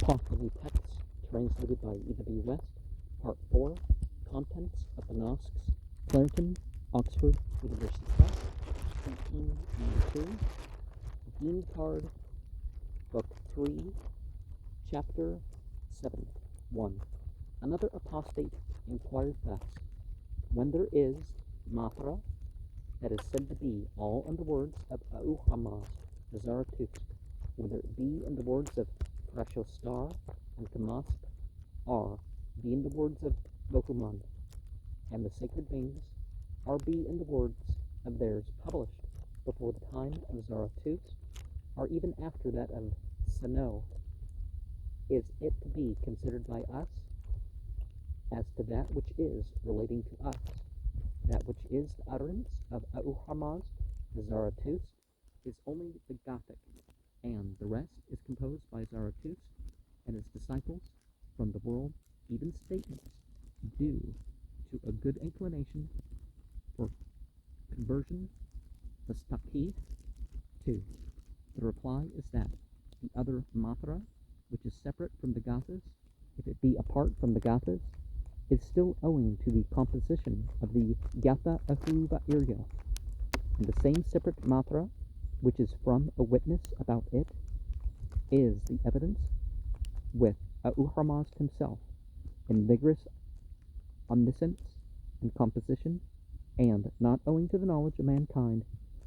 Pahlavi texts translated by E.W. West, Part 4, Contents of the Nasks, Clarendon, Oxford University Press, 1892, Dinkard, Book 3, Chapter 7, 1. Another apostate inquired thus, when there is Matra, that is said to be all in the words of Ahura the Zarathustra, whether it be in the words of Star and Damask, or be in the words of Bokuman, and the sacred beings, or be in the words of theirs published before the time of Zarathustra, or even after that of Sano, is it to be considered by us as to that which is relating to us, that which is the utterance of Ahura the Zarathustra is only the Gothic, and the rest is composed by Zarathustra and his disciples from the world, even statements due to a good inclination for conversion, the Staki. 2. The reply is that the other Matra, which is separate from the Gathas, if it be apart from the Gathas, is still owing to the composition of the Gatha Ahuva Irya, and the same separate Matra, which is from a witness about it, is the evidence with Ahura himself in vigorous omniscience and composition, and not owing to the knowledge of mankind,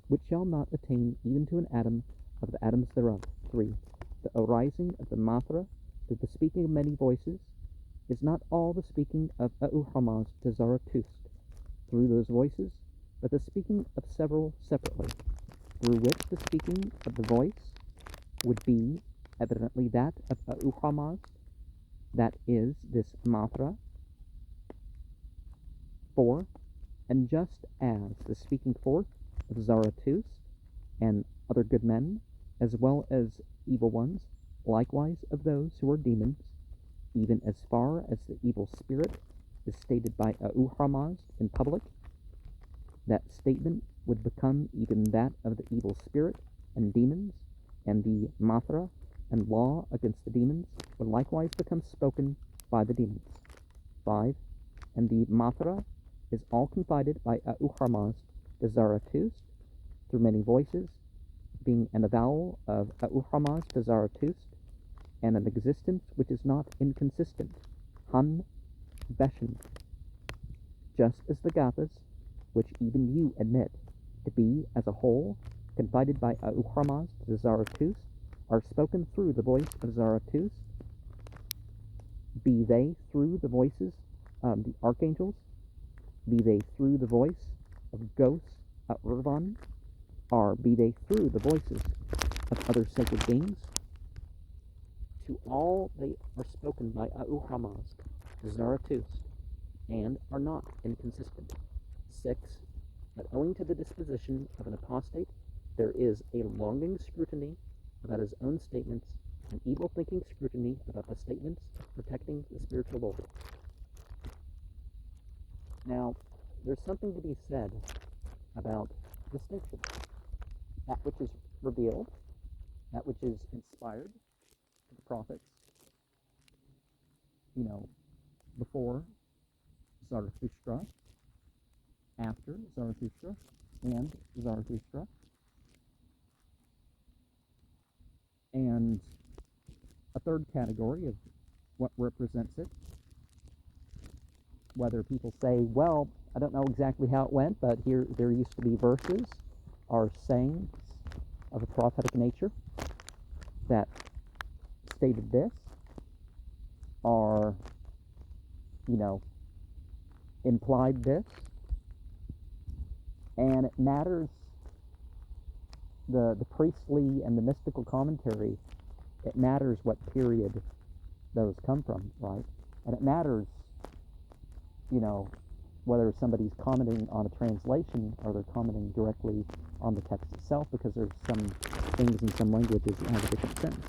which shall not attain even to an atom of the atoms thereof. 3. The arising of the Matra through the speaking of many voices is not all the speaking of Ahura to Zarathustra through those voices, but the speaking of several separately, through which the speaking of the voice would be evidently that of Ahura, that is, this Matra. 4. And just as the speaking forth of Zarathustra and other good men, as well as evil ones, likewise of those who are demons, even as far as the evil spirit is stated by Ahura in public, that statement would become even that of the evil spirit and demons, and the Matra and law against the demons would likewise become spoken by the demons. 5. And the Matra is all confided by Ahura to Zarathustra through many voices, being an avowal of Ahura to Zarathustra, and an existence which is not inconsistent, Han Beshan, just as the Gathas, which even you admit to be as a whole confided by Ahura to Zarathustra, are spoken through the voice of Zarathustra, be they through the voices of the archangels, be they through the voice of ghosts at Urvan, or be they through the voices of other sacred beings. To all they are spoken by Ahura to Zarathustra, and are not inconsistent. 6. But owing to the disposition of an apostate, there is a longing scrutiny about his own statements, and evil-thinking scrutiny about the statements protecting the spiritual Lord. Now, there's something to be said about distinction. That which is revealed, that which is inspired to the prophets, before Zarathustra, after Zarathustra, and Zarathustra, and a third category of what represents it, whether people say, well, I don't know exactly how it went, but there used to be verses or sayings of a prophetic nature that stated this, or, implied this, and it matters, the priestly and the mystical commentary, it matters what period those come from, right? And it matters, whether somebody's commenting on a translation or they're commenting directly on the text itself, because there's some things in some languages that have a different sense.